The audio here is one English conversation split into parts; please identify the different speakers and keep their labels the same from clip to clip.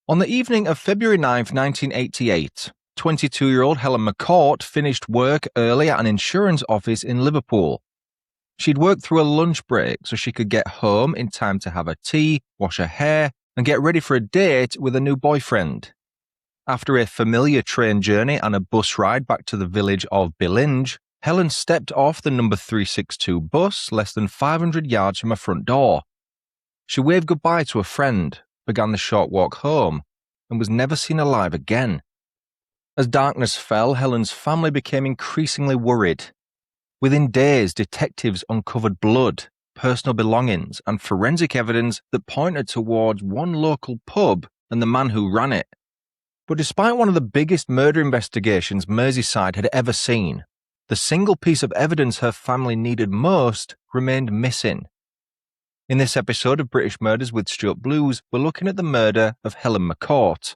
Speaker 1: On the evening of February 9, 1988, 22-year-old Helen McCourt finished work early at an insurance office in Liverpool. She'd worked through a lunch break so she could get home in time to have a tea, wash her hair, and get ready for a date with a new boyfriend. After a familiar train journey and a bus ride back to the village of Billinge, Helen stepped off the number 362 bus less than 500 yards from her front door. She waved goodbye to a friend, began the short walk home, and was never seen alive again. As darkness fell, Helen's family became increasingly worried. Within days, detectives uncovered blood, personal belongings, and forensic evidence that pointed towards one local pub and the man who ran it. But despite one of the biggest murder investigations Merseyside had ever seen, the single piece of evidence her family needed most remained missing. In this episode of British Murders with Stuart Blues, we're looking at the murder of Helen McCourt.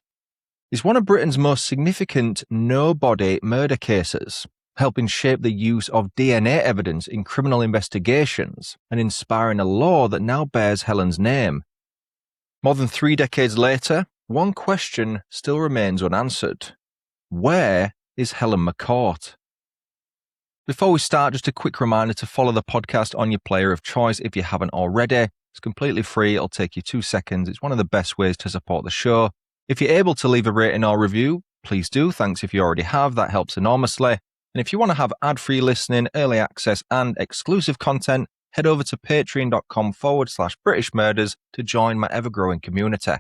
Speaker 1: It's one of Britain's most significant no-body murder cases, helping shape the use of DNA evidence in criminal investigations and inspiring a law that now bears Helen's name. More than 3 decades later, one question still remains unanswered. Where is Helen McCourt? Before we start, just a quick reminder to follow the podcast on your player of choice if you haven't already. It's completely free, it'll take you 2 seconds. It's one of the best ways to support the show. If you're able to leave a rating or review, please do. Thanks if you already have, that helps enormously. And if you want to have ad-free listening, early access and exclusive content, head over to patreon.com/British Murders to join my ever-growing community.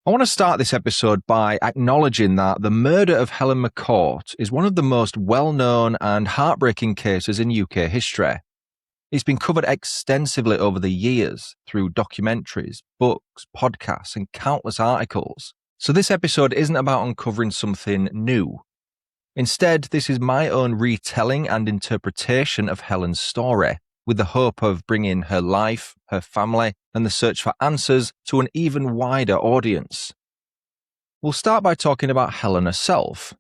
Speaker 1: I want to start this episode by acknowledging that the murder of Helen McCourt is one of the most well-known and heartbreaking cases in UK history. It's been covered extensively over the years through documentaries, books, podcasts, and countless articles. So this episode isn't about uncovering something new. Instead, this is my own retelling and interpretation of Helen's story, with the hope of bringing her life, her family, and the search for answers to an even wider audience. We'll start by talking about Helen herself.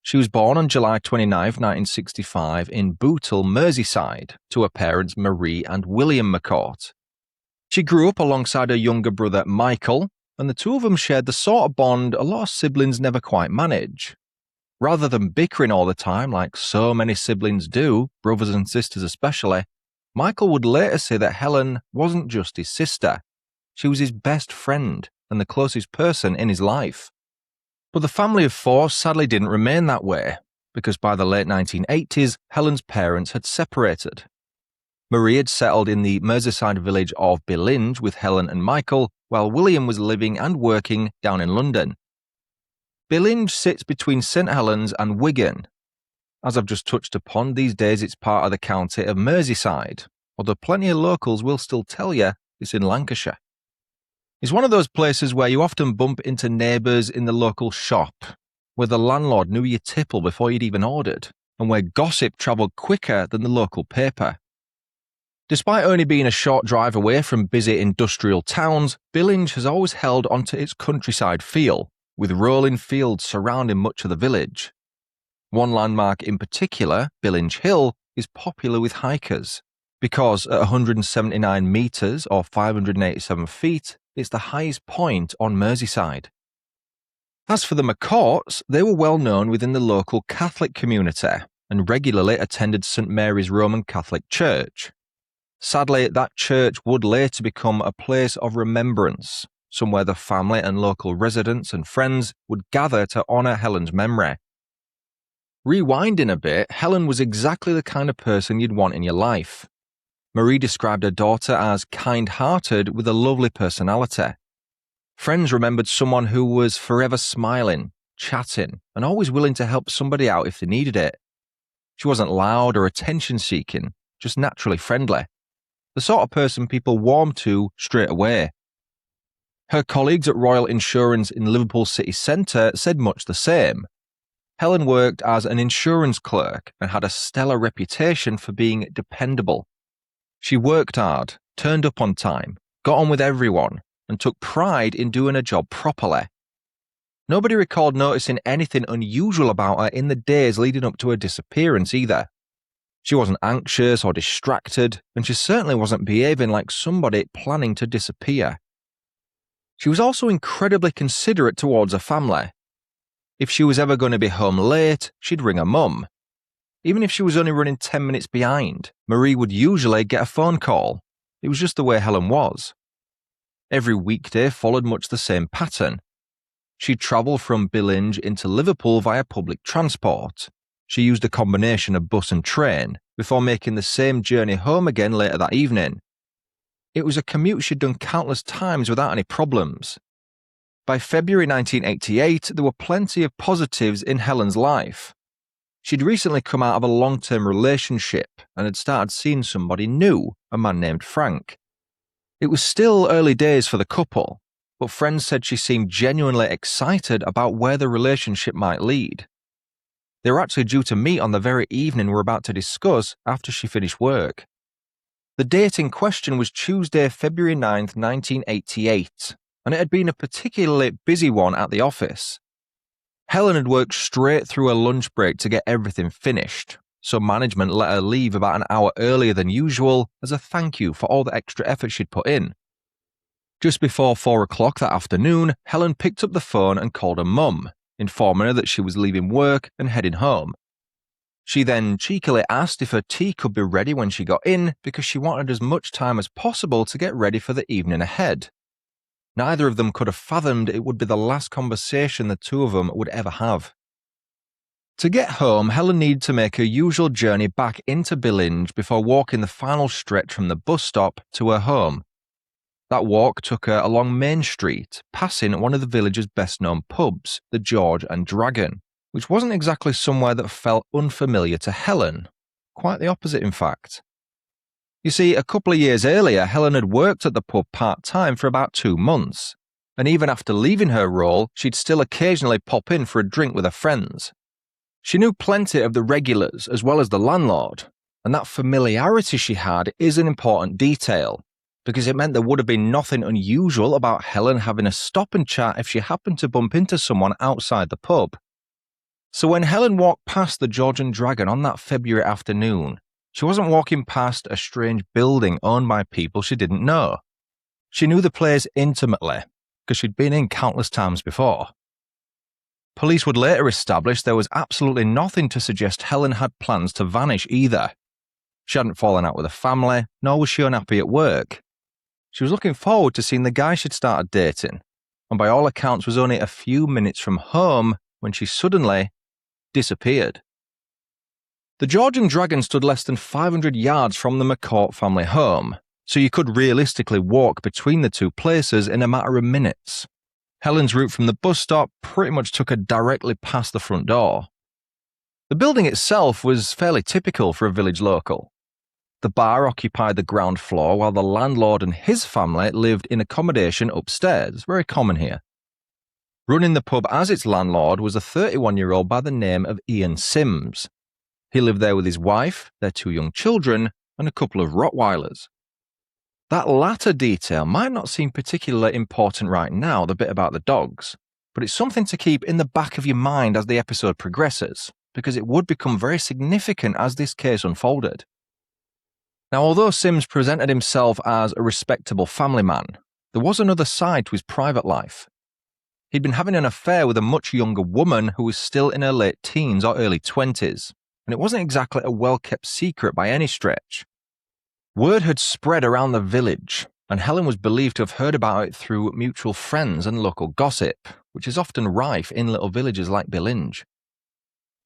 Speaker 1: She was born on July 29, 1965 in Bootle, Merseyside, to her parents Marie and William McCourt. She grew up alongside her younger brother Michael, and the two of them shared the sort of bond a lot of siblings never quite manage. Rather than bickering all the time like so many siblings do, brothers and sisters especially, Michael would later say that Helen wasn't just his sister. She was his best friend and the closest person in his life. But the family of four sadly didn't remain that way, because by the late 1980s, Helen's parents had separated. Marie had settled in the Merseyside village of Billinge with Helen and Michael, while William was living and working down in London. Billinge sits between St Helens and Wigan. As I've just touched upon, these days it's part of the county of Merseyside, although plenty of locals will still tell you it's in Lancashire. It's one of those places where you often bump into neighbours in the local shop, where the landlord knew your tipple before you'd even ordered, and where gossip travelled quicker than the local paper. Despite only being a short drive away from busy industrial towns, Billinge has always held onto its countryside feel, with rolling fields surrounding much of the village. One landmark in particular, Billinge Hill, is popular with hikers, because at 179 metres or 587 feet, it's the highest point on Merseyside. As for the McCourts, they were well known within the local Catholic community and regularly attended St Mary's Roman Catholic Church. Sadly, that church would later become a place of remembrance, somewhere the family and local residents and friends would gather to honour Helen's memory. Rewinding a bit, Helen was exactly the kind of person you'd want in your life. Marie described her daughter as kind-hearted with a lovely personality. Friends remembered someone who was forever smiling, chatting, and always willing to help somebody out if they needed it. She wasn't loud or attention-seeking, just naturally friendly. The sort of person people warmed to straight away. Her colleagues at Royal Insurance in Liverpool city centre said much the same. Helen worked as an insurance clerk and had a stellar reputation for being dependable. She worked hard, turned up on time, got on with everyone, and took pride in doing her job properly. Nobody recalled noticing anything unusual about her in the days leading up to her disappearance either. She wasn't anxious or distracted, and she certainly wasn't behaving like somebody planning to disappear. She was also incredibly considerate towards her family. If she was ever going to be home late, she'd ring her mum. Even if she was only running 10 minutes behind, Marie would usually get a phone call. It was just the way Helen was. Every weekday followed much the same pattern. She'd travel from Billinge into Liverpool via public transport. She used a combination of bus and train before making the same journey home again later that evening. It was a commute she'd done countless times without any problems. By February 1988, there were plenty of positives in Helen's life. She'd recently come out of a long-term relationship and had started seeing somebody new, a man named Frank. It was still early days for the couple, but friends said she seemed genuinely excited about where the relationship might lead. They were actually due to meet on the very evening we're about to discuss after she finished work. The date in question was Tuesday, February 9th, 1988, and it had been a particularly busy one at the office. Helen had worked straight through her lunch break to get everything finished, so management let her leave about an hour earlier than usual as a thank you for all the extra effort she'd put in. Just before 4 o'clock that afternoon, Helen picked up the phone and called her mum, informing her that she was leaving work and heading home. She then cheekily asked if her tea could be ready when she got in because she wanted as much time as possible to get ready for the evening ahead. Neither of them could have fathomed it would be the last conversation the two of them would ever have. To get home, Helen needed to make her usual journey back into Billinge before walking the final stretch from the bus stop to her home. That walk took her along Main Street, passing one of the village's best-known pubs, the George and Dragon, which wasn't exactly somewhere that felt unfamiliar to Helen. Quite the opposite, in fact. You see, a couple of years earlier, Helen had worked at the pub part-time for about 2 months, and even after leaving her role, she'd still occasionally pop in for a drink with her friends. She knew plenty of the regulars as well as the landlord, and that familiarity she had is an important detail, because it meant there would have been nothing unusual about Helen having a stop and chat if she happened to bump into someone outside the pub. So when Helen walked past the George and Dragon on that February afternoon, she wasn't walking past a strange building owned by people she didn't know. She knew the place intimately, because she'd been in countless times before. Police would later establish there was absolutely nothing to suggest Helen had plans to vanish either. She hadn't fallen out with her family, nor was she unhappy at work. She was looking forward to seeing the guy she'd started dating, and by all accounts was only a few minutes from home when she suddenly disappeared. The George and Dragon stood less than 500 yards from the McCourt family home, so you could realistically walk between the two places in a matter of minutes. Helen's route from the bus stop pretty much took her directly past the front door. The building itself was fairly typical for a village local. The bar occupied the ground floor while the landlord and his family lived in accommodation upstairs, very common here. Running the pub as its landlord was a 31-year-old by the name of Ian Sims. He lived there with his wife, their 2 young children, and a couple of Rottweilers. That latter detail might not seem particularly important right now, the bit about the dogs, but it's something to keep in the back of your mind as the episode progresses, because it would become very significant as this case unfolded. Now, although Sims presented himself as a respectable family man, there was another side to his private life. He'd been having an affair with a much younger woman who was still in her late teens or early 20s, and it wasn't exactly a well-kept secret by any stretch. Word had spread around the village, and Helen was believed to have heard about it through mutual friends and local gossip, which is often rife in little villages like Billinge.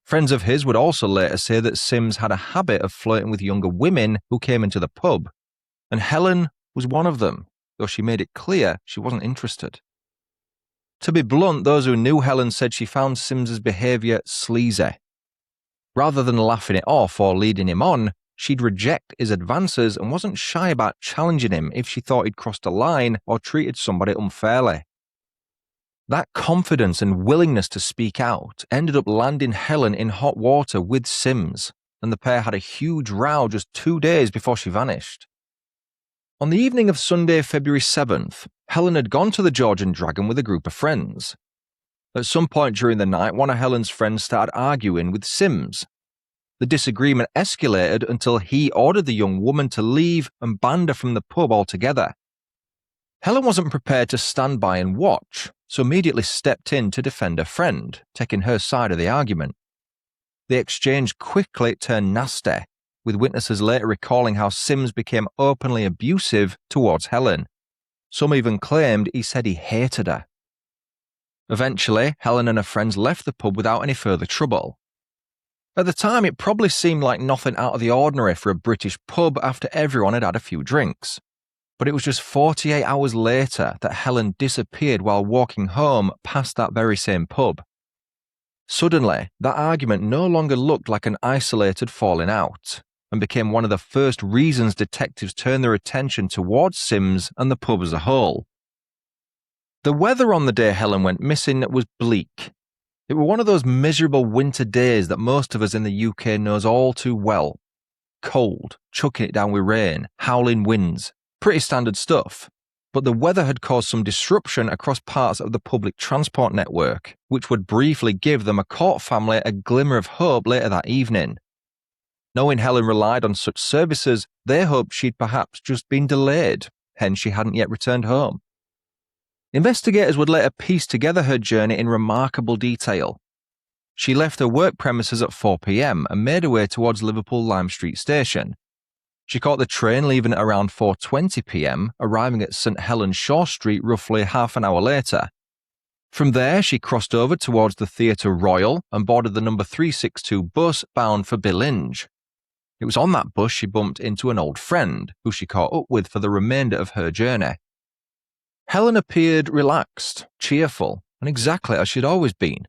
Speaker 1: Friends of his would also later say that Sims had a habit of flirting with younger women who came into the pub, and Helen was one of them, though she made it clear she wasn't interested. To be blunt, those who knew Helen said she found Sims's behaviour sleazy. Rather than laughing it off or leading him on, she'd reject his advances and wasn't shy about challenging him if she thought he'd crossed a line or treated somebody unfairly. That confidence and willingness to speak out ended up landing Helen in hot water with Sims, and the pair had a huge row just 2 days before she vanished. On the evening of Sunday, February 7th, Helen had gone to the George and Dragon with a group of friends. At some point during the night, one of Helen's friends started arguing with Sims. The disagreement escalated until he ordered the young woman to leave and banned her from the pub altogether. Helen wasn't prepared to stand by and watch, so immediately stepped in to defend her friend, taking her side of the argument. The exchange quickly turned nasty, with witnesses later recalling how Sims became openly abusive towards Helen. Some even claimed he said he hated her. Eventually, Helen and her friends left the pub without any further trouble. At the time, it probably seemed like nothing out of the ordinary for a British pub after everyone had had a few drinks. But it was just 48 hours later that Helen disappeared while walking home past that very same pub. Suddenly, that argument no longer looked like an isolated falling out, and became one of the first reasons detectives turned their attention towards Sims and the pub as a whole. The weather on the day Helen went missing was bleak. It was one of those miserable winter days that most of us in the UK knows all too well. Cold, chucking it down with rain, howling winds, pretty standard stuff. But the weather had caused some disruption across parts of the public transport network, which would briefly give the McCourt family a glimmer of hope later that evening. Knowing Helen relied on such services, they hoped she'd perhaps just been delayed, hence she hadn't yet returned home. Investigators would later piece together her journey in remarkable detail. She left her work premises at 4 p.m. and made her way towards Liverpool Lime Street Station. She caught the train leaving at around 4:20 p.m, arriving at St Helens Shaw Street roughly half an hour later. From there, she crossed over towards the Theatre Royal and boarded the number 362 bus bound for Billinge. It was on that bus she bumped into an old friend, who she caught up with for the remainder of her journey. Helen appeared relaxed, cheerful, and exactly as she'd always been.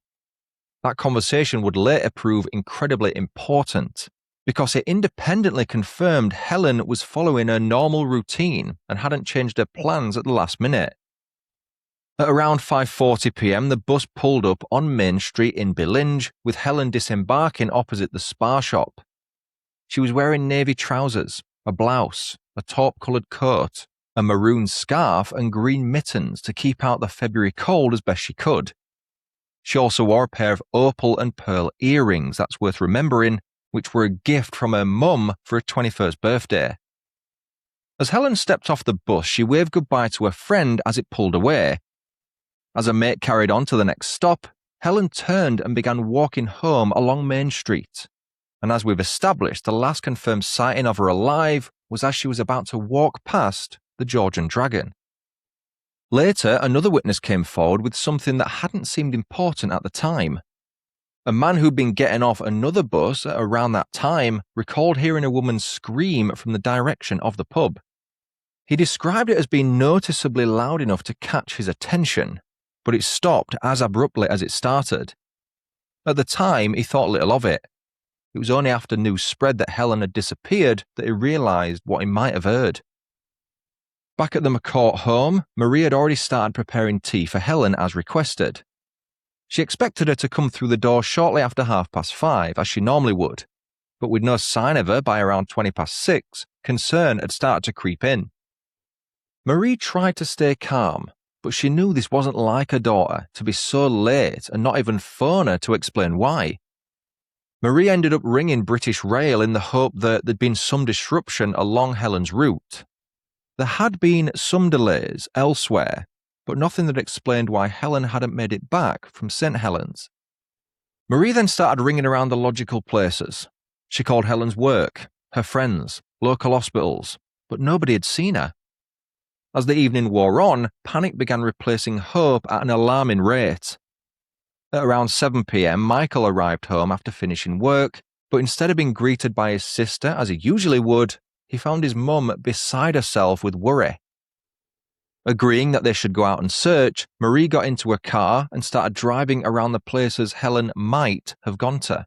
Speaker 1: That conversation would later prove incredibly important, because it independently confirmed Helen was following her normal routine and hadn't changed her plans at the last minute. At around 5:40 p.m, the bus pulled up on Main Street in Billinge, with Helen disembarking opposite the spa shop. She was wearing navy trousers, a blouse, a taupe-coloured coat, a maroon scarf and green mittens to keep out the February cold as best she could. She also wore a pair of opal and pearl earrings, that's worth remembering, which were a gift from her mum for her 21st birthday. As Helen stepped off the bus, she waved goodbye to her friend as it pulled away. As her mate carried on to the next stop, Helen turned and began walking home along Main Street. And as we've established, the last confirmed sighting of her alive was as she was about to walk past the Georgian Dragon. Later, another witness came forward with something that hadn't seemed important at the time. A man who'd been getting off another bus at around that time recalled hearing a woman scream from the direction of the pub. He described it as being noticeably loud enough to catch his attention, but it stopped as abruptly as it started. At the time, he thought little of it. It was only after news spread that Helen had disappeared that he realised what he might have heard. Back at the McCourt home, Marie had already started preparing tea for Helen as requested. She expected her to come through the door shortly after 5:30, as she normally would, but with no sign of her by around 6:20, concern had started to creep in. Marie tried to stay calm, but she knew this wasn't like her daughter to be so late and not even phone her to explain why. Marie ended up ringing British Rail in the hope that there'd been some disruption along Helen's route. There had been some delays elsewhere, but nothing that explained why Helen hadn't made it back from St Helens. Marie then started ringing around the logical places. She called Helen's work, her friends, local hospitals, but nobody had seen her. As the evening wore on, panic began replacing hope at an alarming rate. At around 7 p.m, Michael arrived home after finishing work, but instead of being greeted by his sister as he usually would, he found his mum beside herself with worry. Agreeing that they should go out and search, Marie got into her car and started driving around the places Helen might have gone to.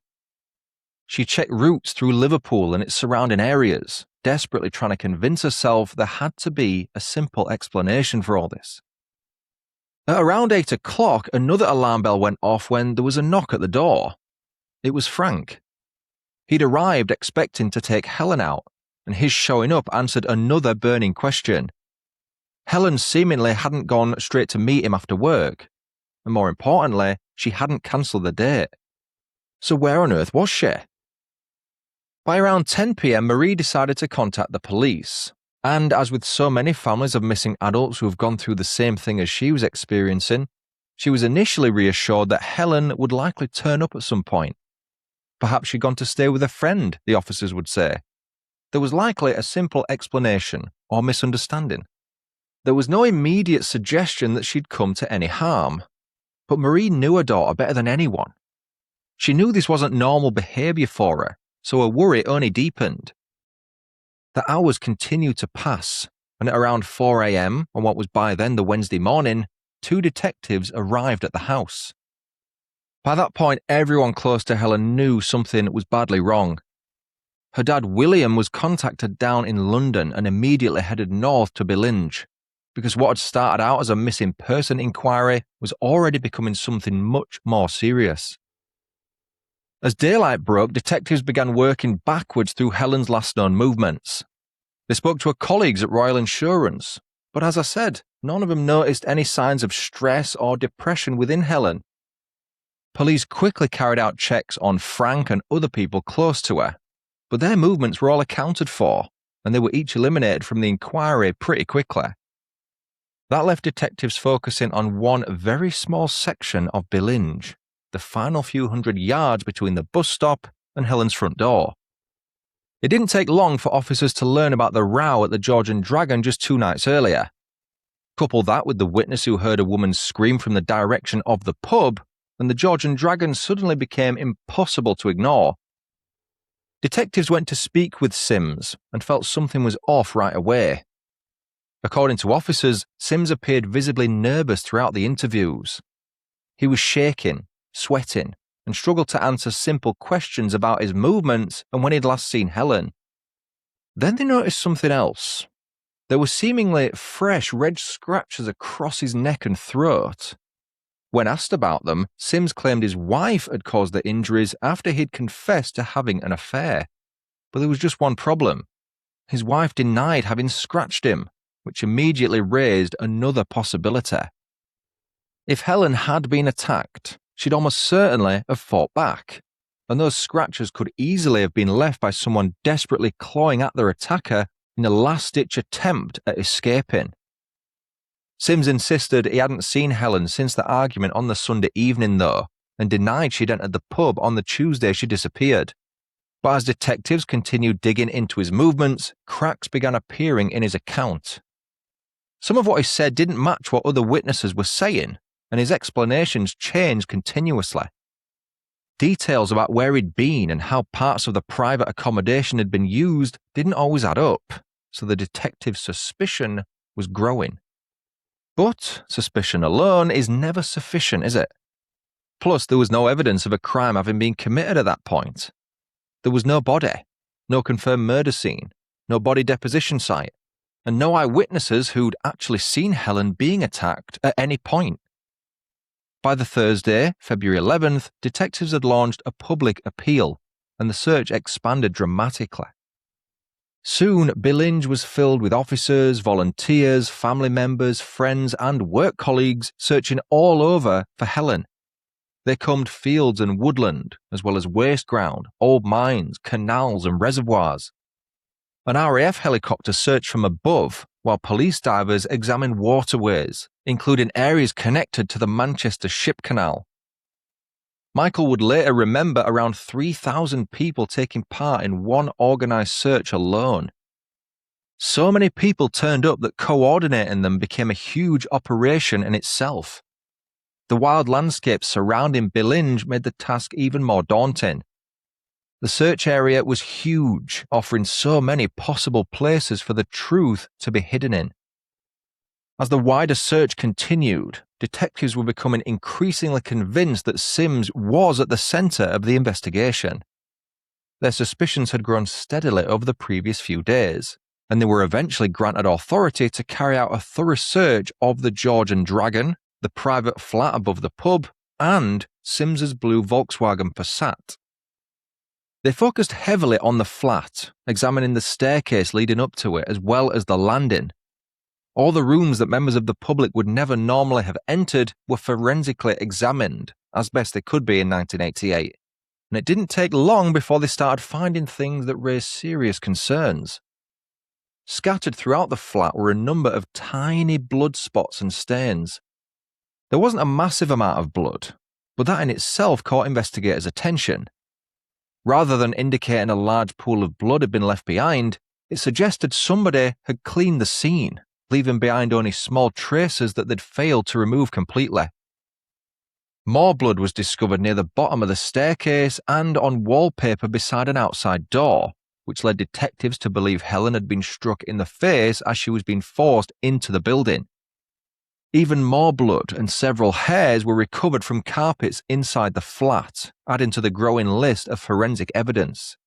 Speaker 1: She checked routes through Liverpool and its surrounding areas, desperately trying to convince herself there had to be a simple explanation for all this. At around 8 o'clock, another alarm bell went off when there was a knock at the door. It was Frank. He'd arrived expecting to take Helen out, and his showing up answered another burning question. Helen seemingly hadn't gone straight to meet him after work, and more importantly, she hadn't cancelled the date. So where on earth was she? By around 10 p.m, Marie decided to contact the police, And as with so many families of missing adults who have gone through the same thing as she was experiencing, she was initially reassured that Helen would likely turn up at some point. Perhaps she'd gone to stay with a friend, the officers would say. There was likely a simple explanation or misunderstanding. There was no immediate suggestion that she'd come to any harm, but Marie knew her daughter better than anyone. She knew this wasn't normal behaviour for her, so her worry only deepened. The hours continued to pass, and at around 4 a.m. on what was by then the Wednesday morning, 2 detectives arrived at the house. By that point, everyone close to Helen knew something was badly wrong. Her dad William was contacted down in London and immediately headed north to Billinge, because what had started out as a missing person inquiry was already becoming something much more serious. As daylight broke, detectives began working backwards through Helen's last known movements. They spoke to her colleagues at Royal Insurance, but as I said, none of them noticed any signs of stress or depression within Helen. Police quickly carried out checks on Frank and other people close to her, but their movements were all accounted for, and they were each eliminated from the inquiry pretty quickly. That left detectives focusing on one very small section of Billinge, the final few hundred yards between the bus stop and Helen's front door. It didn't take long for officers to learn about the row at the George and Dragon just 2 nights earlier. Couple that with the witness who heard a woman scream from the direction of the pub, and the George and Dragon suddenly became impossible to ignore. Detectives went to speak with Sims and felt something was off right away. According to officers, Sims appeared visibly nervous throughout the interviews. He was shaking, sweating, and struggled to answer simple questions about his movements and when he'd last seen Helen. Then they noticed something else. There were seemingly fresh red scratches across his neck and throat. When asked about them, Sims claimed his wife had caused the injuries after he'd confessed to having an affair. But there was just one problem. His wife denied having scratched him, which immediately raised another possibility. If Helen had been attacked, she'd almost certainly have fought back, and those scratches could easily have been left by someone desperately clawing at their attacker in a last-ditch attempt at escaping. Sims insisted he hadn't seen Helen since the argument on the Sunday evening though, and denied she'd entered the pub on the Tuesday she disappeared. But as detectives continued digging into his movements, cracks began appearing in his account. Some of what he said didn't match what other witnesses were saying, and his explanations changed continuously. Details about where he'd been and how parts of the private accommodation had been used didn't always add up, so the detective's suspicion was growing. But suspicion alone is never sufficient, is it? Plus, there was no evidence of a crime having been committed at that point. There was no body, no confirmed murder scene, no body deposition site, and no eyewitnesses who'd actually seen Helen being attacked at any point. By the Thursday, February 11th, detectives had launched a public appeal, and the search expanded dramatically. Soon, Billinge was filled with officers, volunteers, family members, friends, and work colleagues searching all over for Helen. They combed fields and woodland, as well as waste ground, old mines, canals, and reservoirs. An RAF helicopter searched from above, while police divers examined waterways, including areas connected to the Manchester Ship Canal. Michael would later remember around 3,000 people taking part in one organised search alone. So many people turned up that coordinating them became a huge operation in itself. The wild landscape surrounding Billinge made the task even more daunting. The search area was huge, offering so many possible places for the truth to be hidden in. As the wider search continued, detectives were becoming increasingly convinced that Sims was at the centre of the investigation. Their suspicions had grown steadily over the previous few days, and they were eventually granted authority to carry out a thorough search of the George and Dragon, the private flat above the pub, and Sims's blue Volkswagen Passat. They focused heavily on the flat, examining the staircase leading up to it as well as the landing. All the rooms that members of the public would never normally have entered were forensically examined, as best they could be in 1988, and it didn't take long before they started finding things that raised serious concerns. Scattered throughout the flat were a number of tiny blood spots and stains. There wasn't a massive amount of blood, but that in itself caught investigators' attention. Rather than indicating a large pool of blood had been left behind, it suggested somebody had cleaned the scene, leaving behind only small traces that they'd failed to remove completely. More blood was discovered near the bottom of the staircase and on wallpaper beside an outside door, which led detectives to believe Helen had been struck in the face as she was being forced into the building. Even more blood and several hairs were recovered from carpets inside the flat, adding to the growing list of forensic evidence.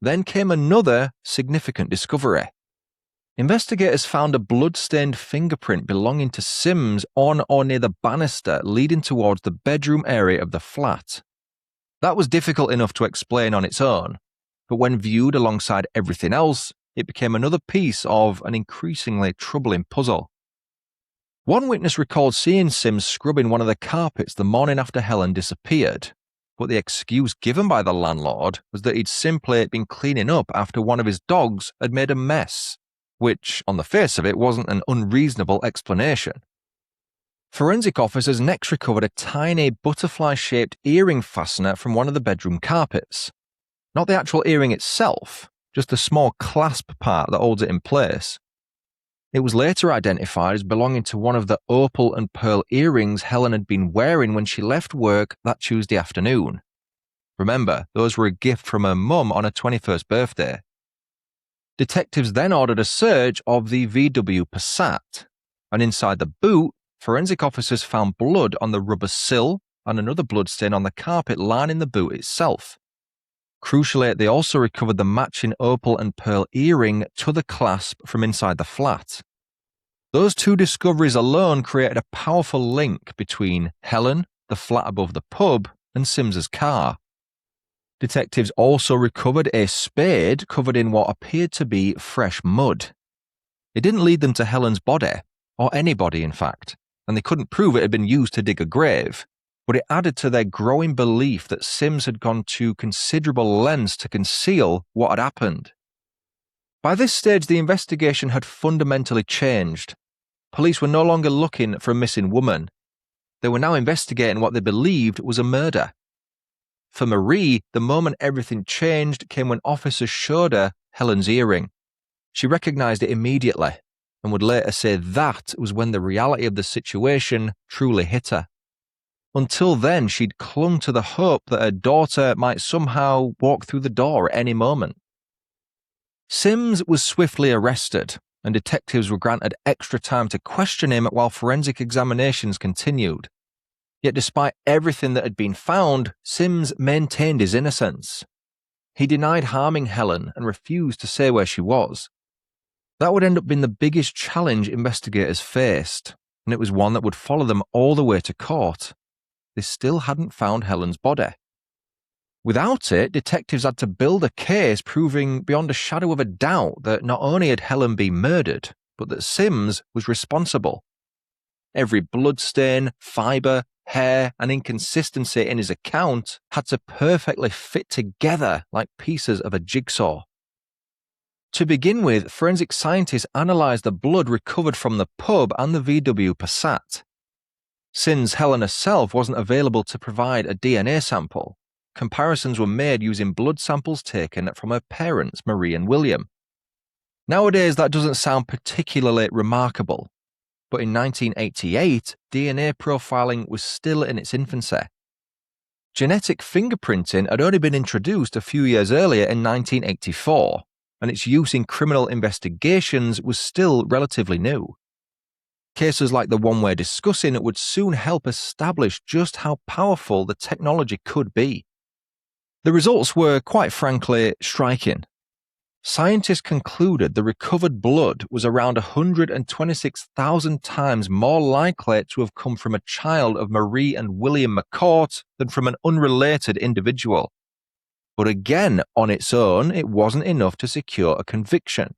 Speaker 1: Then came another significant discovery. Investigators found a blood-stained fingerprint belonging to Sims on or near the banister leading towards the bedroom area of the flat. That was difficult enough to explain on its own, but when viewed alongside everything else, it became another piece of an increasingly troubling puzzle. One witness recalled seeing Sims scrubbing one of the carpets the morning after Helen disappeared, but the excuse given by the landlord was that he'd simply been cleaning up after one of his dogs had made a mess, which, on the face of it, wasn't an unreasonable explanation. Forensic officers next recovered a tiny butterfly-shaped earring fastener from one of the bedroom carpets. Not the actual earring itself, just a small clasp part that holds it in place. It was later identified as belonging to one of the opal and pearl earrings Helen had been wearing when she left work that Tuesday afternoon. Remember, those were a gift from her mum on her 21st birthday. Detectives then ordered a search of the VW Passat, and inside the boot, forensic officers found blood on the rubber sill and another bloodstain on the carpet lining the boot itself. Crucially, they also recovered the matching opal and pearl earring to the clasp from inside the flat. Those two discoveries alone created a powerful link between Helen, the flat above the pub, and Sims's car. Detectives also recovered a spade covered in what appeared to be fresh mud. It didn't lead them to Helen's body, or any body in fact, and they couldn't prove it had been used to dig a grave, but it added to their growing belief that Sims had gone to considerable lengths to conceal what had happened. By this stage, the investigation had fundamentally changed. Police were no longer looking for a missing woman. They were now investigating what they believed was a murder. For Marie, the moment everything changed came when officers showed her Helen's earring. She recognized it immediately, and would later say that was when the reality of the situation truly hit her. Until then, she'd clung to the hope that her daughter might somehow walk through the door at any moment. Sims was swiftly arrested, and detectives were granted extra time to question him while forensic examinations continued. Yet despite everything that had been found, Sims maintained his innocence. He denied harming Helen and refused to say where she was. That would end up being the biggest challenge investigators faced, and it was one that would follow them all the way to court. They still hadn't found Helen's body. Without it, detectives had to build a case proving beyond a shadow of a doubt that not only had Helen been murdered, but that Sims was responsible. Every bloodstain, fibre, hair, and inconsistency in his account had to perfectly fit together like pieces of a jigsaw. To begin with, forensic scientists analysed the blood recovered from the pub and the VW Passat. Since Helen herself wasn't available to provide a DNA sample, comparisons were made using blood samples taken from her parents, Marie and William. Nowadays, that doesn't sound particularly remarkable, but in 1988, DNA profiling was still in its infancy. Genetic fingerprinting had only been introduced a few years earlier in 1984, and its use in criminal investigations was still relatively new. Cases like the one we're discussing would soon help establish just how powerful the technology could be. The results were, quite frankly, striking. Scientists concluded the recovered blood was around 126,000 times more likely to have come from a child of Marie and William McCourt than from an unrelated individual. But again, on its own, it wasn't enough to secure a conviction.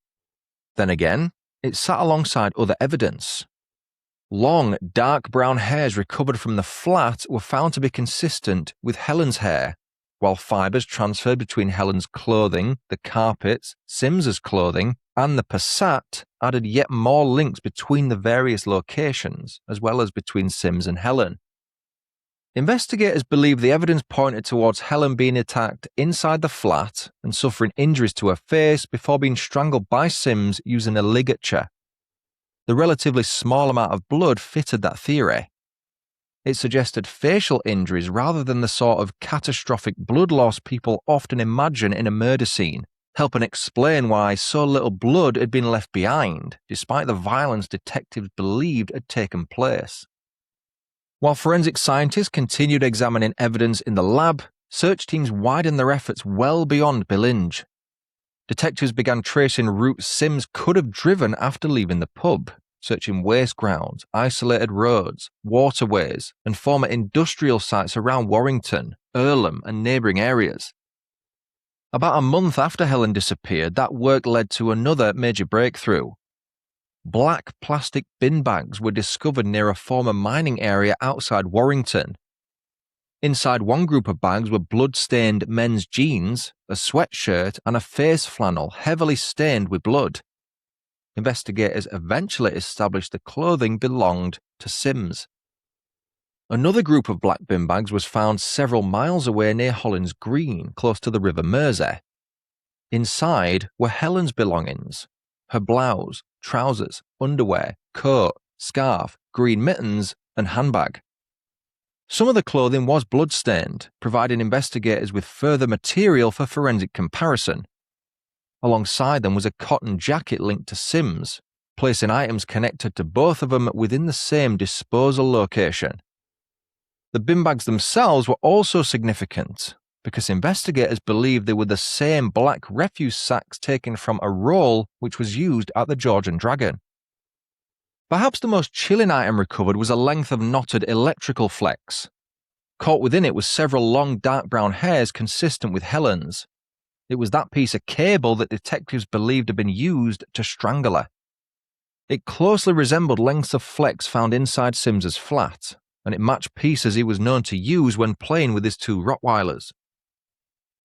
Speaker 1: Then again, it sat alongside other evidence. Long, dark brown hairs recovered from the flat were found to be consistent with Helen's hair, while fibres transferred between Helen's clothing, the carpets, Sims's clothing, and the Passat added yet more links between the various locations, as well as between Sims and Helen. Investigators believe the evidence pointed towards Helen being attacked inside the flat and suffering injuries to her face before being strangled by Sims using a ligature. The relatively small amount of blood fitted that theory. It suggested facial injuries rather than the sort of catastrophic blood loss people often imagine in a murder scene, helping explain why so little blood had been left behind, despite the violence detectives believed had taken place. While forensic scientists continued examining evidence in the lab, search teams widened their efforts well beyond Billinge. Detectives began tracing routes Sims could have driven after leaving the pub, searching waste grounds, isolated roads, waterways, and former industrial sites around Warrington, Earlham, and neighbouring areas. About a month after Helen disappeared, that work led to another major breakthrough. Black plastic bin bags were discovered near a former mining area outside Warrington. Inside one group of bags were blood-stained men's jeans, a sweatshirt, and a face flannel heavily stained with blood. Investigators eventually established the clothing belonged to Sims. Another group of black bin bags was found several miles away near Hollins Green, close to the River Mersey. Inside were Helen's belongings: her blouse, trousers, underwear, coat, scarf, green mittens, and handbag. Some of the clothing was blood-stained, providing investigators with further material for forensic comparison. Alongside them was a cotton jacket linked to Sims, placing items connected to both of them within the same disposal location. The bin bags themselves were also significant, because investigators believed they were the same black refuse sacks taken from a roll which was used at the George and Dragon. Perhaps the most chilling item recovered was a length of knotted electrical flex. Caught within it was several long dark brown hairs consistent with Helen's. It was that piece of cable that detectives believed had been used to strangle her. It closely resembled lengths of flex found inside Sims's flat, and it matched pieces he was known to use when playing with his two Rottweilers.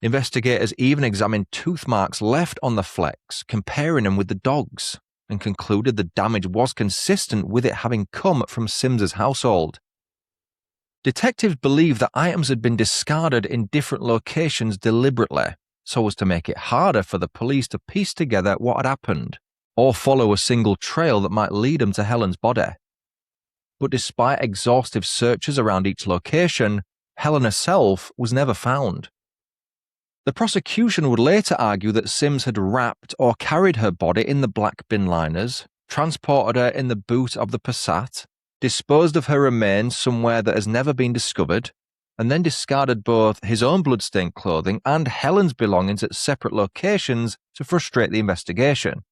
Speaker 1: Investigators even examined tooth marks left on the flex, comparing them with the dog's, and concluded the damage was consistent with it having come from Sims's household. Detectives believe that items had been discarded in different locations deliberately, so as to make it harder for the police to piece together what had happened, or follow a single trail that might lead them to Helen's body. But despite exhaustive searches around each location, Helen herself was never found. The prosecution would later argue that Sims had wrapped or carried her body in the black bin liners, transported her in the boot of the Passat, disposed of her remains somewhere that has never been discovered, and then discarded both his own bloodstained clothing and Helen's belongings at separate locations to frustrate the investigation.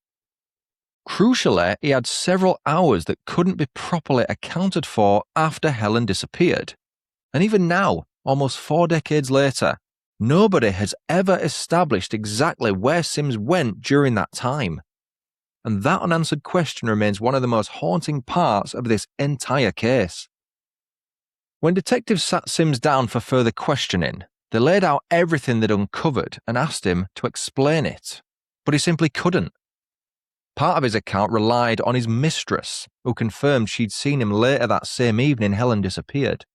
Speaker 1: Crucially, he had several hours that couldn't be properly accounted for after Helen disappeared. And even now, almost 4 decades later, nobody has ever established exactly where Sims went during that time. And that unanswered question remains one of the most haunting parts of this entire case. When detectives sat Sims down for further questioning, they laid out everything they'd uncovered and asked him to explain it, but he simply couldn't. Part of his account relied on his mistress, who confirmed she'd seen him later that same evening Helen disappeared.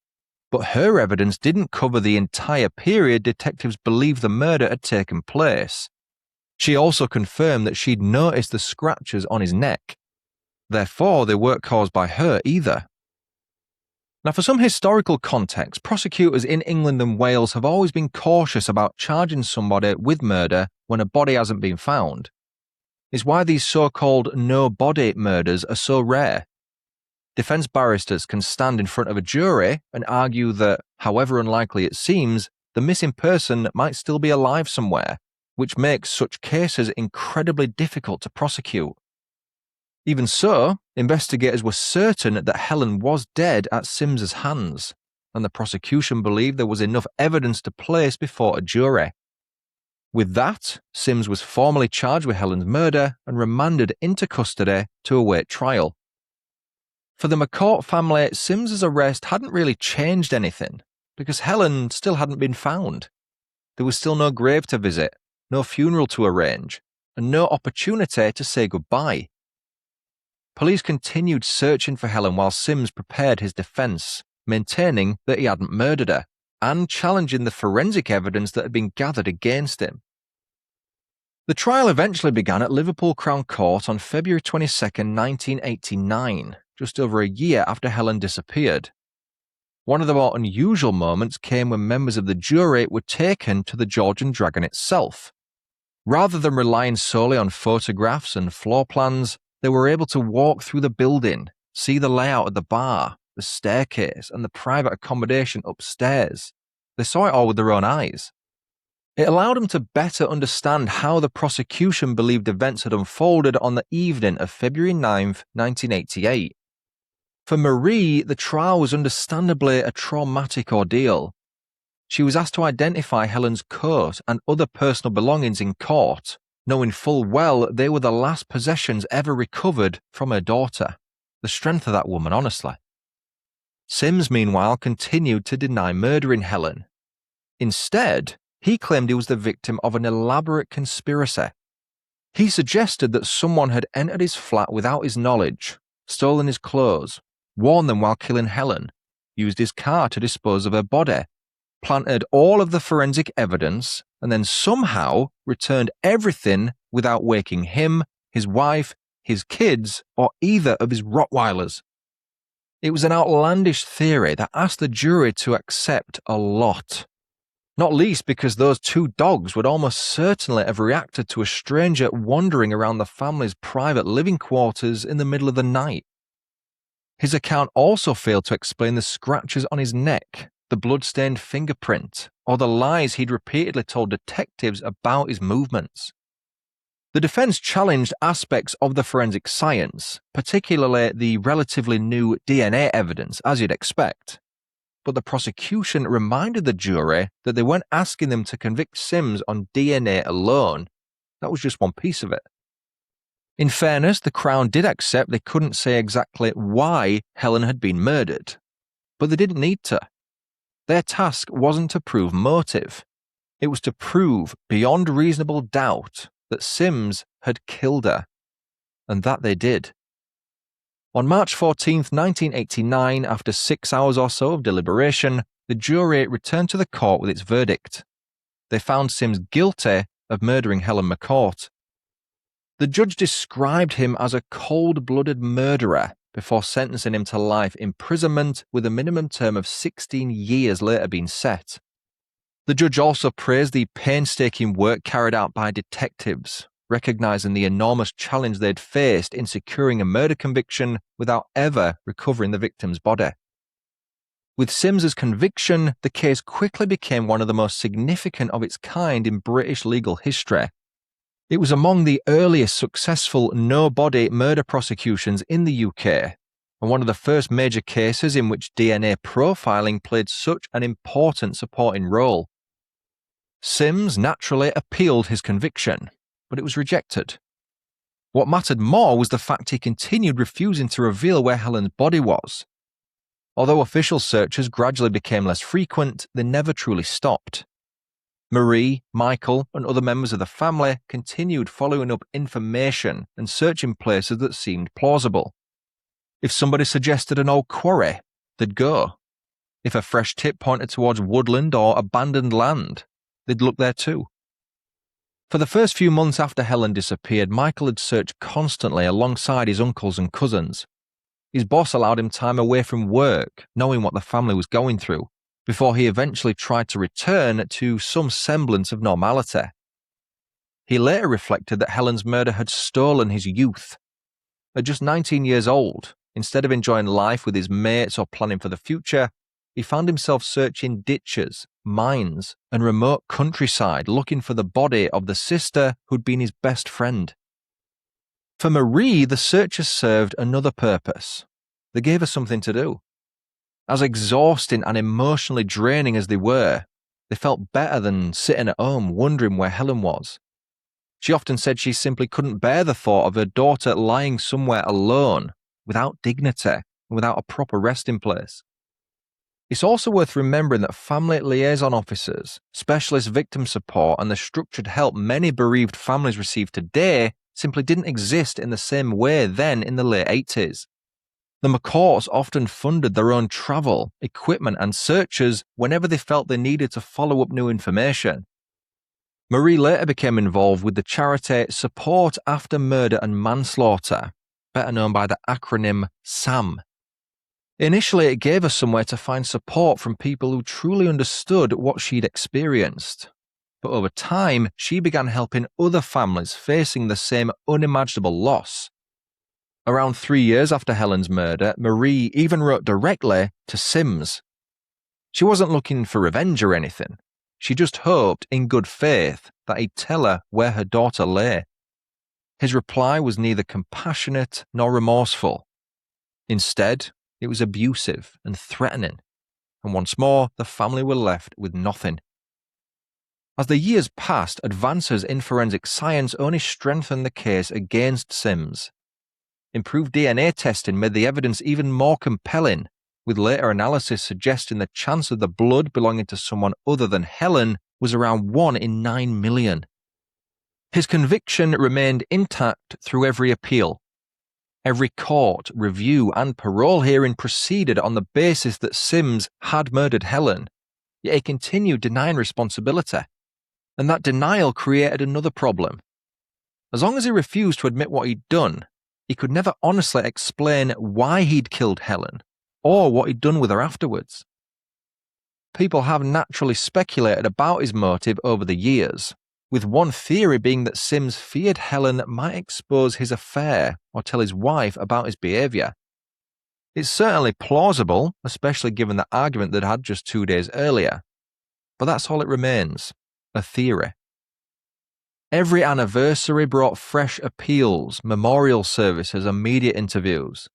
Speaker 1: But her evidence didn't cover the entire period detectives believed the murder had taken place. She also confirmed that she'd noticed the scratches on his neck. Therefore, they weren't caused by her either. Now, for some historical context, prosecutors in England and Wales have always been cautious about charging somebody with murder when a body hasn't been found. It's why these so-called no-body murders are so rare. Defense barristers can stand in front of a jury and argue that, however unlikely it seems, the missing person might still be alive somewhere, which makes such cases incredibly difficult to prosecute. Even so, investigators were certain that Helen was dead at Sims's hands, and the prosecution believed there was enough evidence to place before a jury. With that, Sims was formally charged with Helen's murder and remanded into custody to await trial. For the McCourt family, Sims's arrest hadn't really changed anything, because Helen still hadn't been found. There was still no grave to visit, no funeral to arrange, and no opportunity to say goodbye. Police continued searching for Helen while Sims prepared his defense, maintaining that he hadn't murdered her, and challenging the forensic evidence that had been gathered against him. The trial eventually began at Liverpool Crown Court on February 22, 1989, just over a year after Helen disappeared. One of the more unusual moments came when members of the jury were taken to the Georgian Dragon itself. Rather than relying solely on photographs and floor plans, they were able to walk through the building, see the layout of the bar, the staircase, and the private accommodation upstairs. They saw it all with their own eyes. It allowed them to better understand how the prosecution believed events had unfolded on the evening of February 9, 1988. For Marie, the trial was understandably a traumatic ordeal. She was asked to identify Helen's coat and other personal belongings in court, knowing full well they were the last possessions ever recovered from her daughter. The strength of that woman, honestly. Sims, meanwhile, continued to deny murdering Helen. Instead, he claimed he was the victim of an elaborate conspiracy. He suggested that someone had entered his flat without his knowledge, stolen his clothes, warned them while killing Helen, used his car to dispose of her body, planted all of the forensic evidence, and then somehow returned everything without waking him, his wife, his kids, or either of his Rottweilers. It was an outlandish theory that asked the jury to accept a lot. Not least because those two dogs would almost certainly have reacted to a stranger wandering around the family's private living quarters in the middle of the night. His account also failed to explain the scratches on his neck, the blood-stained fingerprint, or the lies he'd repeatedly told detectives about his movements. The defense challenged aspects of the forensic science, particularly the relatively new DNA evidence, as you'd expect. But the prosecution reminded the jury that they weren't asking them to convict Sims on DNA alone. That was just one piece of it. In fairness, the Crown did accept they couldn't say exactly why Helen had been murdered, but they didn't need to. Their task wasn't to prove motive. It was to prove beyond reasonable doubt that Sims had killed her, and that they did. On March 14, 1989, after 6 hours or so of deliberation, the jury returned to the court with its verdict. They found Sims guilty of murdering Helen McCourt. The judge described him as a cold-blooded murderer before sentencing him to life imprisonment with a minimum term of 16 years later being set. The judge also praised the painstaking work carried out by detectives, recognizing the enormous challenge they'd faced in securing a murder conviction without ever recovering the victim's body. With Sims's conviction, the case quickly became one of the most significant of its kind in British legal history. It was among the earliest successful no-body murder prosecutions in the UK, and one of the first major cases in which DNA profiling played such an important supporting role. Sims naturally appealed his conviction, but it was rejected. What mattered more was the fact he continued refusing to reveal where Helen's body was. Although official searches gradually became less frequent, they never truly stopped. Marie, Michael, and other members of the family continued following up information and searching places that seemed plausible. If somebody suggested an old quarry, they'd go. If a fresh tip pointed towards woodland or abandoned land, they'd look there too. For the first few months after Helen disappeared, Michael had searched constantly alongside his uncles and cousins. His boss allowed him time away from work, knowing what the family was going through, before he eventually tried to return to some semblance of normality. He later reflected that Helen's murder had stolen his youth. At just 19 years old, instead of enjoying life with his mates or planning for the future, he found himself searching ditches, mines, and remote countryside looking for the body of the sister who'd been his best friend. For Marie, the searchers served another purpose. They gave her something to do. As exhausting and emotionally draining as they were, they felt better than sitting at home wondering where Helen was. She often said she simply couldn't bear the thought of her daughter lying somewhere alone, without dignity, and without a proper resting place. It's also worth remembering that family liaison officers, specialist victim support, and the structured help many bereaved families receive today simply didn't exist in the same way then in the late 80s. The McCourts often funded their own travel, equipment, and searches whenever they felt they needed to follow up new information. Marie later became involved with the charity Support After Murder and Manslaughter, better known by the acronym SAM. Initially, it gave her somewhere to find support from people who truly understood what she'd experienced. But over time, she began helping other families facing the same unimaginable loss. Around 3 years after Helen's murder, Marie even wrote directly to Sims. She wasn't looking for revenge or anything. She just hoped, in good faith, that he'd tell her where her daughter lay. His reply was neither compassionate nor remorseful. Instead, it was abusive and threatening, and once more the family were left with nothing. As the years passed, advances in forensic science only strengthened the case against Sims. Improved DNA testing made the evidence even more compelling, with later analysis suggesting the chance of the blood belonging to someone other than Helen was around 1 in 9 million. His conviction remained intact through every appeal. Every court, review, and parole hearing proceeded on the basis that Sims had murdered Helen, yet he continued denying responsibility. And that denial created another problem. As long as he refused to admit what he'd done, he could never honestly explain why he'd killed Helen, or what he'd done with her afterwards. People have naturally speculated about his motive over the years, with one theory being that Sims feared Helen might expose his affair or tell his wife about his behaviour. It's certainly plausible, especially given the argument they'd had just 2 days earlier, but that's all it remains, a theory. Every anniversary brought fresh appeals, memorial services, and media interviews.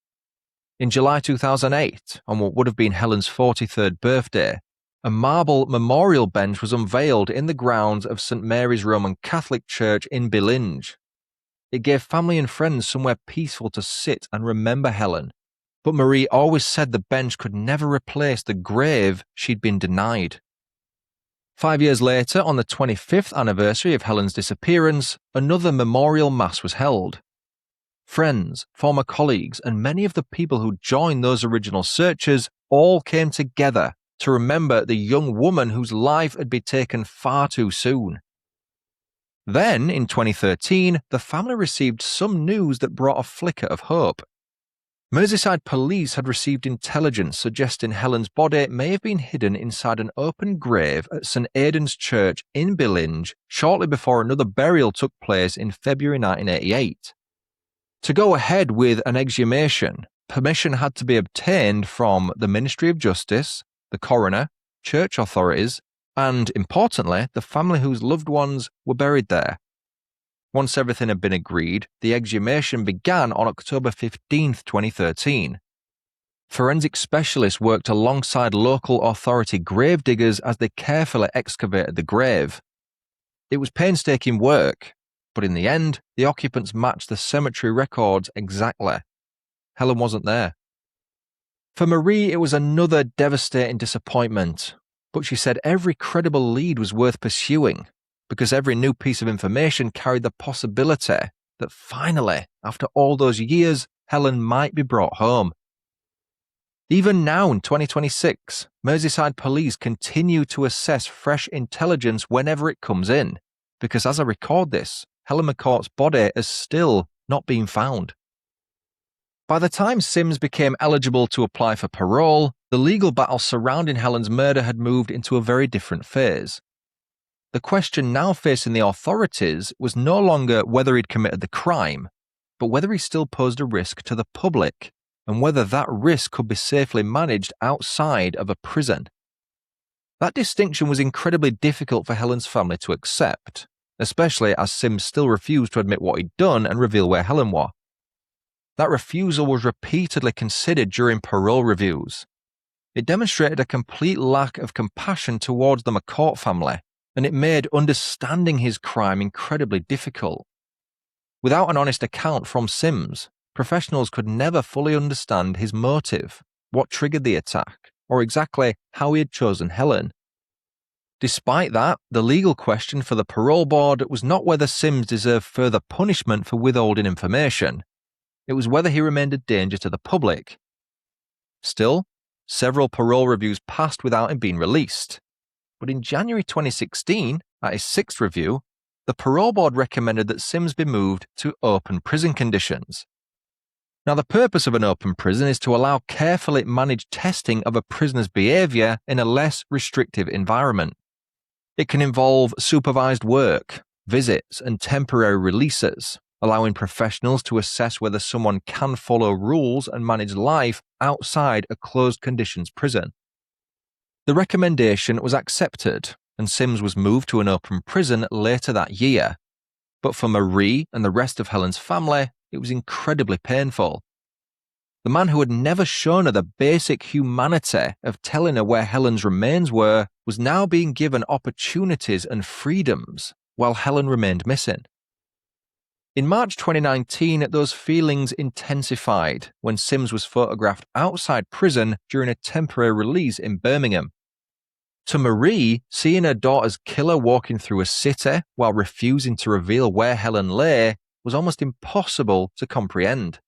Speaker 1: In July 2008, on what would have been Helen's 43rd birthday, a marble memorial bench was unveiled in the grounds of St Mary's Roman Catholic Church in Billinge. It gave family and friends somewhere peaceful to sit and remember Helen, but Marie always said the bench could never replace the grave she'd been denied. 5 years later, on the 25th anniversary of Helen's disappearance, another memorial mass was held. Friends, former colleagues, and many of the people who joined those original searches all came together to remember the young woman whose life had been taken far too soon. Then, in 2013, the family received some news that brought a flicker of hope. Merseyside police had received intelligence suggesting Helen's body may have been hidden inside an open grave at St Aidan's Church in Billinge shortly before another burial took place in February 1988. To go ahead with an exhumation, permission had to be obtained from the Ministry of Justice, the coroner, church authorities, and, importantly, the family whose loved ones were buried there. Once everything had been agreed, the exhumation began on October 15, 2013. Forensic specialists worked alongside local authority gravediggers as they carefully excavated the grave. It was painstaking work, but in the end, the occupants matched the cemetery records exactly. Helen wasn't there. For Marie, it was another devastating disappointment, but she said every credible lead was worth pursuing, because every new piece of information carried the possibility that finally, after all those years, Helen might be brought home. Even now in 2026, Merseyside police continue to assess fresh intelligence whenever it comes in, because as I record this, Helen McCourt's body has still not been found. By the time Sims became eligible to apply for parole, the legal battle surrounding Helen's murder had moved into a very different phase. The question now facing the authorities was no longer whether he'd committed the crime, but whether he still posed a risk to the public, and whether that risk could be safely managed outside of a prison. That distinction was incredibly difficult for Helen's family to accept, especially as Sims still refused to admit what he'd done and reveal where Helen was. That refusal was repeatedly considered during parole reviews. It demonstrated a complete lack of compassion towards the McCourt family, and it made understanding his crime incredibly difficult. Without an honest account from Sims, professionals could never fully understand his motive, what triggered the attack, or exactly how he had chosen Helen. Despite that, the legal question for the parole board was not whether Sims deserved further punishment for withholding information. It was whether he remained a danger to the public. Still, several parole reviews passed without him being released. But in January 2016, at his sixth review, the parole board recommended that Sims be moved to open prison conditions. Now, the purpose of an open prison is to allow carefully managed testing of a prisoner's behaviour in a less restrictive environment. It can involve supervised work, visits, and temporary releases, allowing professionals to assess whether someone can follow rules and manage life outside a closed conditions prison. The recommendation was accepted, and Sims was moved to an open prison later that year. But for Marie and the rest of Helen's family, it was incredibly painful. The man who had never shown her the basic humanity of telling her where Helen's remains were was now being given opportunities and freedoms while Helen remained missing. In March 2019, those feelings intensified when Sims was photographed outside prison during a temporary release in Birmingham. To Marie, seeing her daughter's killer walking through a city while refusing to reveal where Helen lay was almost impossible to comprehend.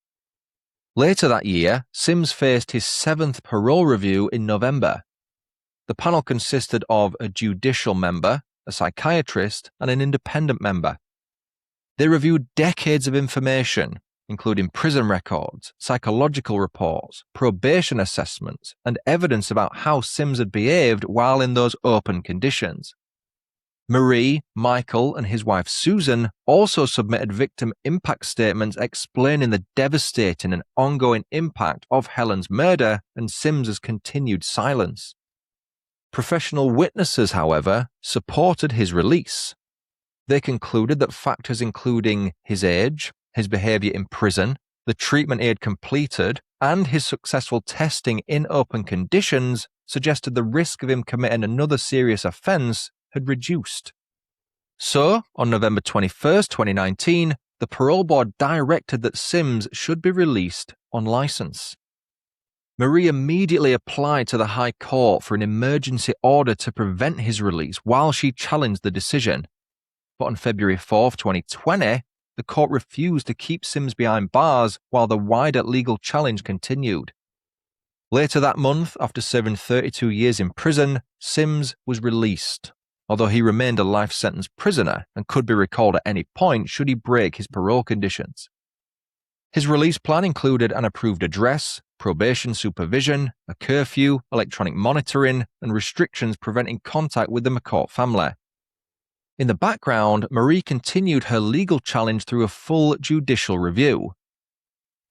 Speaker 1: Later that year, Sims faced his seventh parole review in November. The panel consisted of a judicial member, a psychiatrist, and an independent member. They reviewed decades of information, including prison records, psychological reports, probation assessments, and evidence about how Sims had behaved while in those open conditions. Marie, Michael, and his wife Susan also submitted victim impact statements explaining the devastating and ongoing impact of Helen's murder and Sims's continued silence. Professional witnesses, however, supported his release. They concluded that factors including his age, his behaviour in prison, the treatment he had completed, and his successful testing in open conditions suggested the risk of him committing another serious offence had reduced. So, on November 21, 2019, the parole board directed that Sims should be released on licence. Marie immediately applied to the High Court for an emergency order to prevent his release while she challenged the decision. But on February 4, 2020, the court refused to keep Sims behind bars while the wider legal challenge continued. Later that month, after serving 32 years in prison, Sims was released, although he remained a life-sentence prisoner and could be recalled at any point should he break his parole conditions. His release plan included an approved address, probation supervision, a curfew, electronic monitoring, and restrictions preventing contact with the McCourt family. In the background, Marie continued her legal challenge through a full judicial review.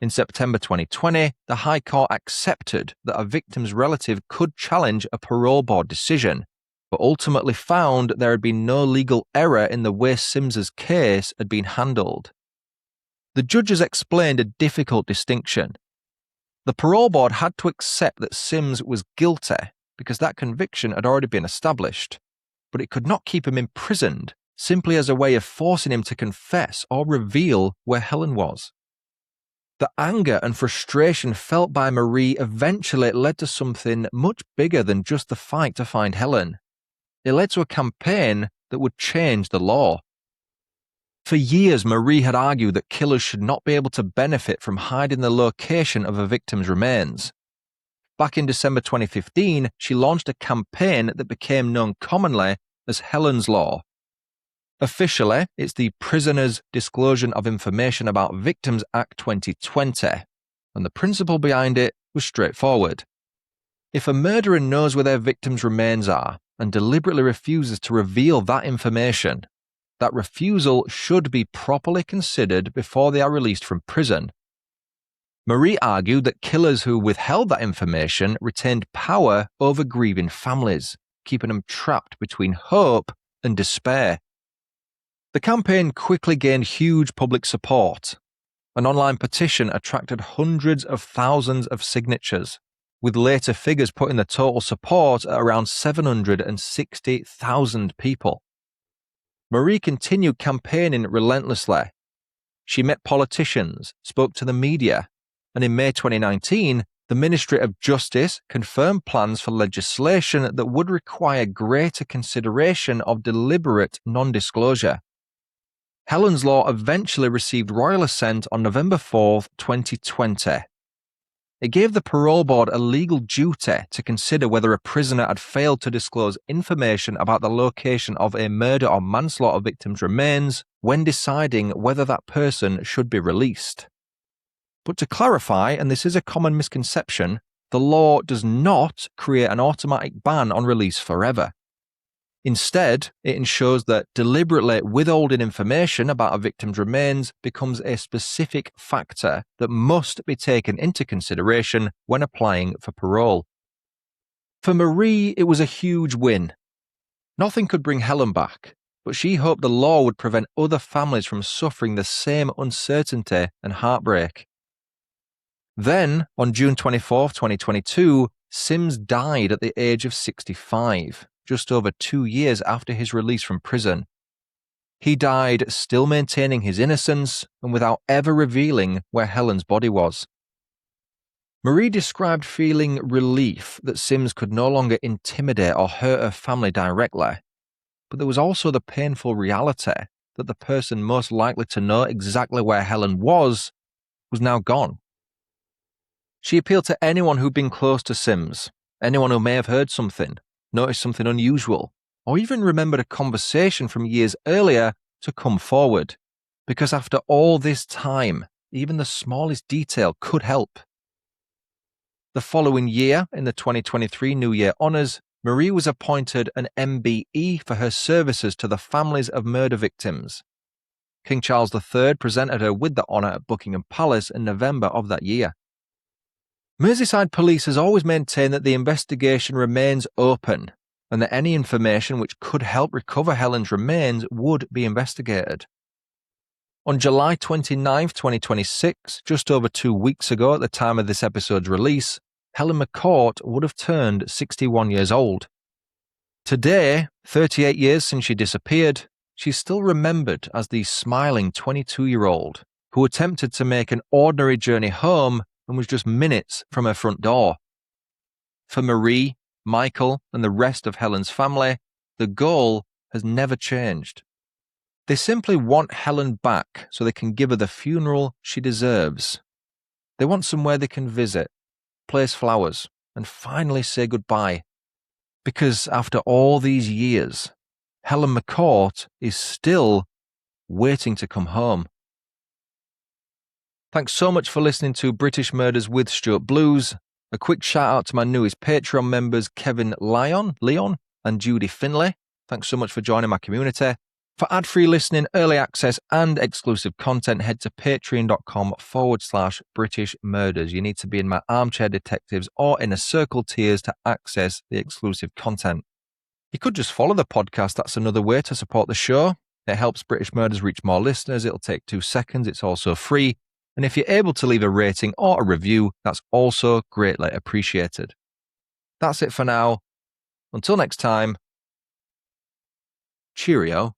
Speaker 1: In September 2020, the High Court accepted that a victim's relative could challenge a parole board decision, but ultimately found there had been no legal error in the way Sims's case had been handled. The judges explained a difficult distinction. The parole board had to accept that Sims was guilty because that conviction had already been established, but it could not keep him imprisoned simply as a way of forcing him to confess or reveal where Helen was. The anger and frustration felt by Marie eventually led to something much bigger than just the fight to find Helen. It led to a campaign that would change the law. For years, Marie had argued that killers should not be able to benefit from hiding the location of a victim's remains. Back in December 2015, she launched a campaign that became known commonly as Helen's Law. Officially, it's the Prisoners' Disclosure of Information About Victims Act 2020, and the principle behind it was straightforward. If a murderer knows where their victims' remains are and deliberately refuses to reveal that information, that refusal should be properly considered before they are released from prison. Marie argued that killers who withheld that information retained power over grieving families, keeping them trapped between hope and despair. The campaign quickly gained huge public support. An online petition attracted hundreds of thousands of signatures, with later figures putting the total support at around 760,000 people. Marie continued campaigning relentlessly. She met politicians, spoke to the media, and in May 2019, The Ministry of Justice confirmed plans for legislation that would require greater consideration of deliberate non-disclosure. Helen's law eventually received royal assent on November 4, 2020. It gave the parole board a legal duty to consider whether a prisoner had failed to disclose information about the location of a murder or manslaughter victim's remains when deciding whether that person should be released. But to clarify, and this is a common misconception, the law does not create an automatic ban on release forever. Instead, it ensures that deliberately withholding information about a victim's remains becomes a specific factor that must be taken into consideration when applying for parole. For Marie, it was a huge win. Nothing could bring Helen back, but she hoped the law would prevent other families from suffering the same uncertainty and heartbreak. Then, on June 24, 2022, Sims died at the age of 65. Just over 2 years after his release from prison. He died still maintaining his innocence and without ever revealing where Helen's body was. Marie described feeling relief that Sims could no longer intimidate or hurt her family directly, but there was also the painful reality that the person most likely to know exactly where Helen was now gone. She appealed to anyone who'd been close to Sims, anyone who may have heard something, noticed something unusual, or even remembered a conversation from years earlier to come forward, because after all this time, even the smallest detail could help. The following year, in the 2023 New Year Honours, Marie was appointed an MBE for her services to the families of murder victims. King Charles III presented her with the honour at Buckingham Palace in November of that year. Merseyside Police has always maintained that the investigation remains open and that any information which could help recover Helen's remains would be investigated. On July 29, 2026, just over 2 weeks ago at the time of this episode's release, Helen McCourt would have turned 61 years old. Today, 38 years since she disappeared, she's still remembered as the smiling 22-year-old who attempted to make an ordinary journey home and was just minutes from her front door. For Marie, Michael, and the rest of Helen's family, the goal has never changed. They simply want Helen back so they can give her the funeral she deserves. They want somewhere they can visit, place flowers, and finally say goodbye. Because after all these years, Helen McCourt is still waiting to come home. Thanks so much for listening to British Murders with Stuart Blues. A quick shout out to my newest Patreon members Kevin Leon, and Judy Finlay. Thanks so much for joining my community. For ad-free listening, early access and exclusive content, head to patreon.com/British Murders. You need to be in my Armchair Detectives or Inner Circle tiers to access the exclusive content. You could just follow the podcast. That's another way to support the show. It helps British Murders reach more listeners. It'll take 2 seconds. It's also free. And if you're able to leave a rating or a review, that's also greatly appreciated. That's it for now. Until next time, cheerio.